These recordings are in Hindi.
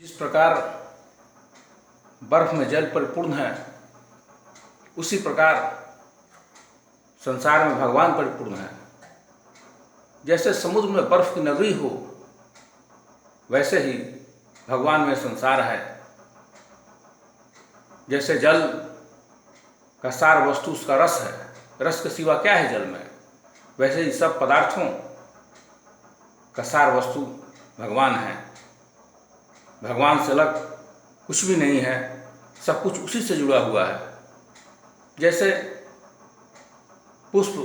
जिस प्रकार बर्फ में जल परिपूर्ण है, उसी प्रकार संसार में भगवान परिपूर्ण है। जैसे समुद्र में बर्फ की नगरी हो, वैसे ही भगवान में संसार है। जैसे जल का सार वस्तु उसका रस है, रस के सिवा क्या है जल में, वैसे ही सब पदार्थों का सार वस्तु भगवान है। भगवान से अलग कुछ भी नहीं है, सब कुछ उसी से जुड़ा हुआ है। जैसे पुष्प,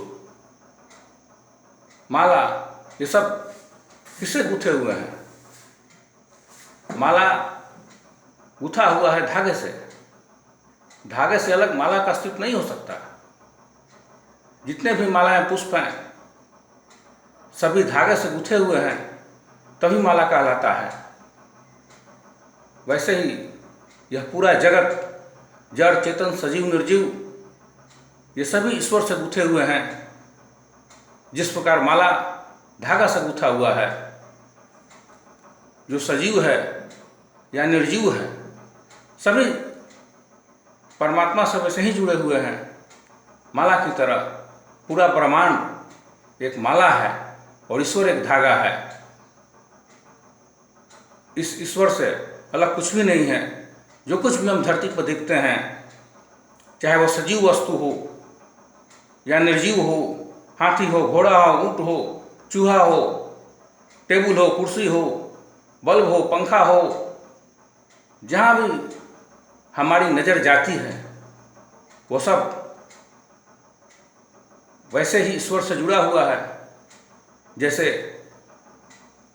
माला, ये सब किससे गूंथे हुए हैं? माला गूंथा हुआ है धागे से। धागे से अलग माला का अस्तित्व नहीं हो सकता। जितने भी मालाएं, पुष्प हैं, सभी धागे से गूंथे हुए हैं, तभी माला कहलाता है। वैसे ही यह पूरा जगत, जड़, चेतन, सजीव, निर्जीव, ये सभी ईश्वर से गूंथे हुए हैं। जिस प्रकार माला धागा से गूंथा हुआ है, जो सजीव है या निर्जीव है, सभी परमात्मा से वैसे ही जुड़े हुए हैं। माला की तरह पूरा ब्रह्मांड एक माला है और ईश्वर एक धागा है। इस ईश्वर से अलग कुछ भी नहीं है। जो कुछ भी हम धरती पर देखते हैं, चाहे वो सजीव वस्तु हो या निर्जीव हो, हाथी हो, घोड़ा हो, ऊंट हो, चूहा हो, टेबल हो, कुर्सी हो, बल्ब हो, पंखा हो, जहाँ भी हमारी नज़र जाती है, वो सब वैसे ही ईश्वर से जुड़ा हुआ है। जैसे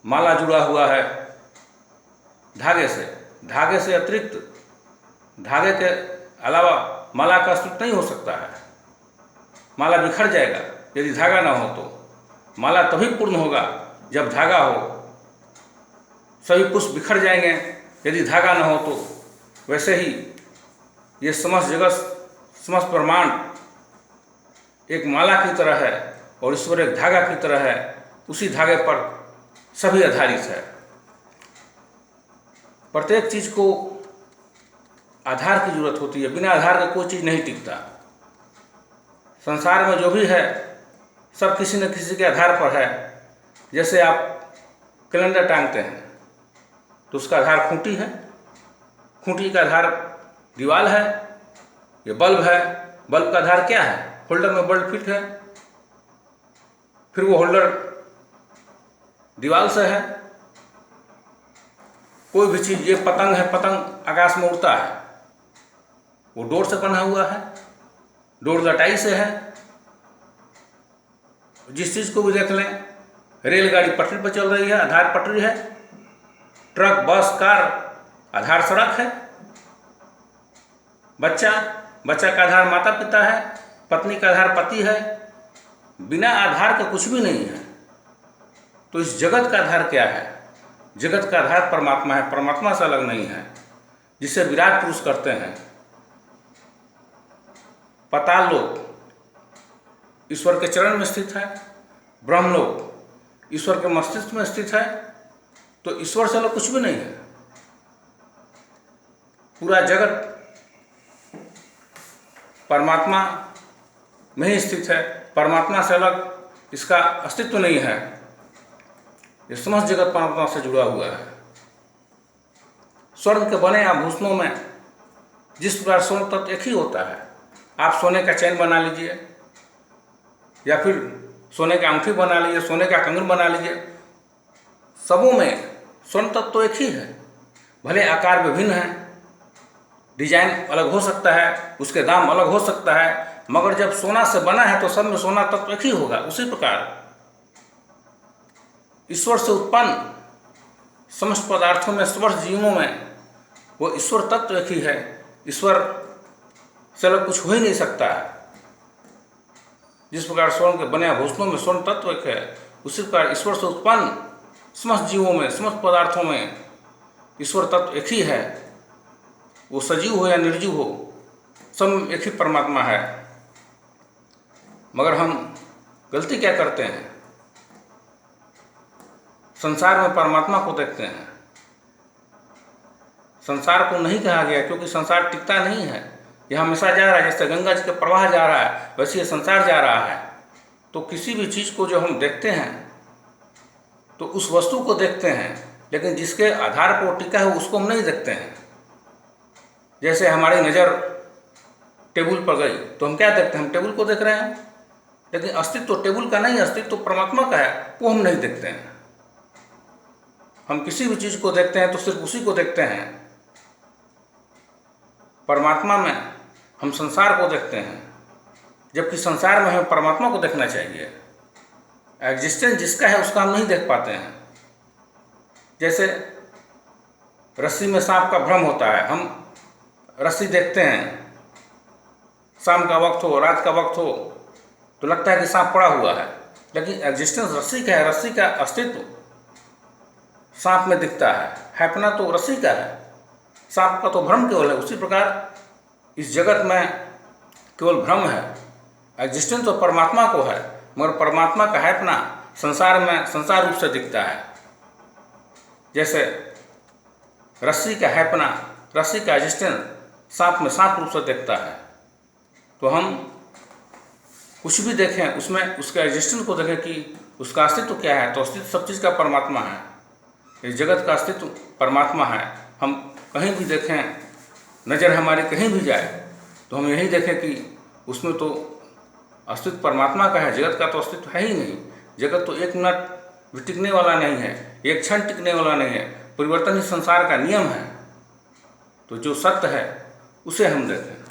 माला जुड़ा हुआ है धागे से। धागे से अतिरिक्त, धागे के अलावा माला का अस्तित्व नहीं हो सकता है। माला बिखर जाएगा यदि धागा ना हो तो। माला तभी पूर्ण होगा जब धागा हो। सभी पुष्प बिखर जाएंगे यदि धागा ना हो तो। वैसे ही ये समस्त जगत, समस्त ब्रह्मांड एक माला की तरह है और ईश्वर एक धागा की तरह है। उसी धागे पर सभी आधारित है। प्रत्येक चीज को आधार की जरूरत होती है। बिना आधार के कोई चीज नहीं टिकता। संसार में जो भी है, सब किसी न किसी के आधार पर है। जैसे आप कैलेंडर टांगते हैं तो उसका आधार खूंटी है, खूंटी का आधार दीवार है। ये बल्ब है, बल्ब का आधार क्या है? होल्डर में बल्ब फिट है, फिर वो होल्डर दीवार से है। कोई भी चीज, ये पतंग है, पतंग आकाश में उड़ता है, वो डोर से बना हुआ है, डोर लटाई से है। जिस चीज को भी देख लें, रेलगाड़ी पटरी पर चल रही है, आधार पटरी है। ट्रक, बस, कार, आधार सड़क है। बच्चा का आधार माता पिता है, पत्नी का आधार पति है। बिना आधार के कुछ भी नहीं है। तो इस जगत का आधार क्या है? जगत का आधार परमात्मा है, परमात्मा से अलग नहीं है, जिसे विराट पुरुष करते हैं। पाताल लोक ईश्वर के चरण में स्थित है, ब्रह्मलोक ईश्वर के मस्तिष्क में स्थित है। तो ईश्वर से अलग कुछ भी नहीं है। पूरा जगत परमात्मा में ही स्थित है। परमात्मा से अलग इसका अस्तित्व नहीं है। ये समस्त जगत परमात्मा से जुड़ा हुआ है। स्वर्ण के बने आभूषणों में जिस प्रकार स्वर्ण तत्व एक ही होता है। आप सोने का चैन बना लीजिए, या फिर सोने का अंगूठी बना लीजिए, सोने का कंगन बना लीजिए, सबों में स्वर्ण तत्व तो एक ही है। भले आकार विभिन्न है, डिजाइन अलग हो सकता है, उसके दाम अलग हो सकता है, मगर जब सोना से बना है तो सब में सोना तत्व एक ही होगा। उसी प्रकार ईश्वर से उत्पन्न समस्त पदार्थों में, समस्त जीवों में वो ईश्वर तत्व एक ही है। ईश्वर से अलग कुछ हो ही नहीं सकता है। जिस प्रकार स्वर्ण के बने आभूषणों में स्वर्ण तत्व एक है, उसी प्रकार ईश्वर से उत्पन्न समस्त जीवों में, समस्त पदार्थों में ईश्वर तत्व एक ही है। वो सजीव हो या निर्जीव हो, सब एक ही परमात्मा है। मगर हम गलती क्या करते हैं? संसार में परमात्मा को देखते हैं, संसार को नहीं कहा गया, क्योंकि संसार टिकता नहीं है, यह हमेशा जा रहा है। जैसे गंगा जी का प्रवाह जा रहा है वैसे ये संसार जा रहा है। तो किसी भी चीज़ को जो हम देखते हैं तो उस वस्तु को देखते हैं, लेकिन जिसके आधार पर वो टिका है उसको हम नहीं देखते हैं। जैसे हमारी नज़र टेबल पर गई तो हम क्या देखते हैं, हम टेबल को देख रहे हैं, लेकिन अस्तित्व तो टेबल का नहीं, अस्तित्व तो परमात्मा का है, वो हम नहीं देखते हैं। हम किसी भी चीज़ को देखते हैं तो सिर्फ उसी को देखते हैं। परमात्मा में हम संसार को देखते हैं, जबकि संसार में हमें परमात्मा को देखना चाहिए। एग्जिस्टेंस जिसका है उसका हम नहीं देख पाते हैं। जैसे रस्सी में सांप का भ्रम होता है, हम रस्सी देखते हैं, शाम का वक्त हो, रात का वक्त हो तो लगता है कि सांप पड़ा हुआ है, लेकिन एग्जिस्टेंस रस्सी का है, रस्सी का अस्तित्व सांप में दिखता है अपना तो रस्सी का है, सांप का तो भ्रम केवल है। उसी प्रकार इस जगत में केवल भ्रम है, एग्जिस्टेंस तो परमात्मा को है, मगर परमात्मा का है अपना संसार में संसार रूप से दिखता है। जैसे रस्सी का है अपना, रस्सी का एग्जिस्टेंस सांप में सांप रूप से दिखता है। तो हम कुछ भी देखें उसमें उसके एग्जिस्टेंस को देखें कि उसका अस्तित्व क्या है, तो अस्तित्व सब चीज़ का परमात्मा है। इस जगत का अस्तित्व परमात्मा है। हम कहीं भी देखें, नज़र हमारी कहीं भी जाए तो हम यही देखें कि उसमें तो अस्तित्व परमात्मा का है, जगत का तो अस्तित्व है ही नहीं। जगत तो एक मिनट भी टिकने वाला नहीं है, एक क्षण टिकने वाला नहीं है, परिवर्तन ही संसार का नियम है। तो जो सत्य है उसे हम देखें।